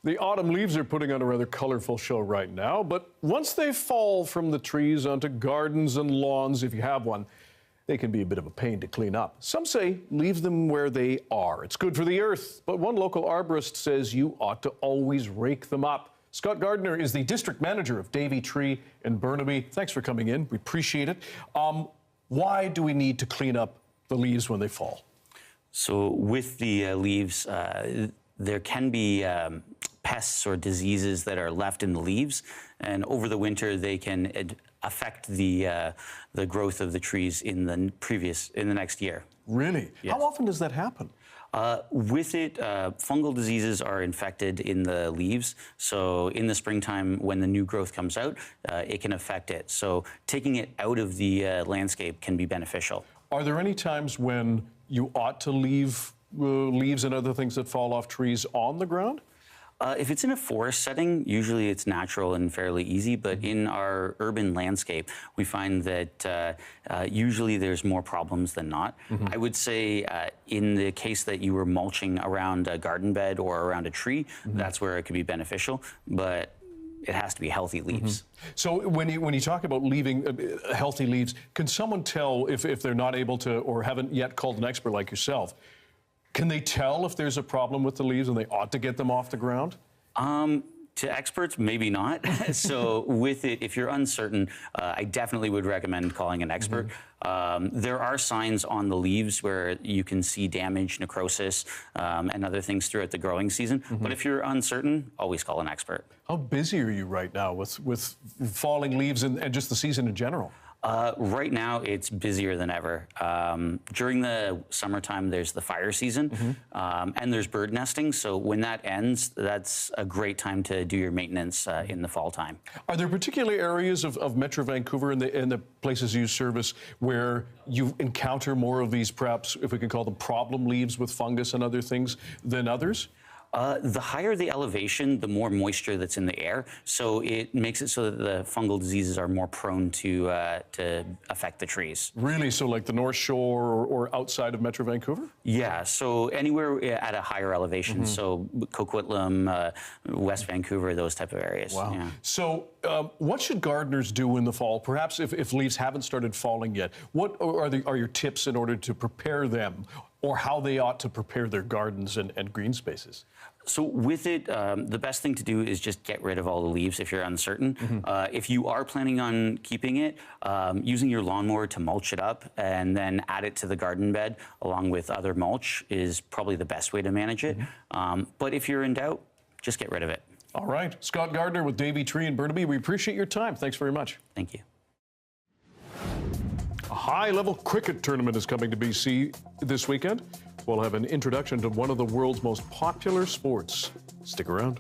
The autumn leaves are putting on a rather colorful show right now, but once they fall from the trees onto gardens and lawns, if you have one, they can be a bit of a pain to clean up. Some say leave them where they are. It's good for the earth, but one local arborist says you ought to always rake them up. Scott Gardner is the district manager of Davey Tree in Burnaby. Thanks for coming in. We appreciate it. Why do we need to clean up the leaves when they fall? So with the leaves, there can be pests or diseases that are left in the leaves, and over the winter they can affect the growth of the trees in the next year. Really? Yes. How often does that happen? With it, fungal diseases are infected in the leaves. So in the springtime, when the new growth comes out, it can affect it. So taking it out of the landscape can be beneficial. Are there any times when you ought to leave leaves and other things that fall off trees on the ground? If it's in a forest setting, usually it's natural and fairly easy, but in our urban landscape, we find that usually there's more problems than not. I would say in the case that you were mulching around a garden bed or around a tree, that's where it could be beneficial, but it has to be healthy leaves. So when you talk about leaving healthy leaves, can someone tell if they're not able to or haven't yet called an expert like yourself? Can they tell if there's a problem with the leaves and they ought to get them off the ground? To experts, maybe not. So with it, if you're uncertain, I definitely would recommend calling an expert. There are signs on the leaves where you can see damage, necrosis, and other things throughout the growing season. But if you're uncertain, always call an expert. How busy are you right now with falling leaves and just the season in general? Right now, it's busier than ever. During the summertime, there's the fire season, and there's bird nesting. So when that ends, that's a great time to do your maintenance in the fall time. Are there particular areas of Metro Vancouver and the places you service where you encounter more of these, perhaps, if we can call them problem leaves with fungus and other things, than others? The higher the elevation, the more moisture that's in the air. So it makes it so that the fungal diseases are more prone to affect the trees. Really? So like the North Shore or outside of Metro Vancouver? Yeah, so anywhere at a higher elevation. So Coquitlam, West Vancouver, those type of areas. Wow. Yeah. So what should gardeners do in the fall? Perhaps if leaves haven't started falling yet, what are your tips in order to prepare them, or how they ought to prepare their gardens and green spaces? So with it, the best thing to do is just get rid of all the leaves if you're uncertain. If you are planning on keeping it, using your lawnmower to mulch it up and then add it to the garden bed along with other mulch is probably the best way to manage it. But if you're in doubt, just get rid of it. All right. Scott Gardner with Davey Tree in Burnaby. We appreciate your time. Thanks very much. Thank you. A high-level cricket tournament is coming to BC this weekend. We'll have an introduction to one of the world's most popular sports. Stick around.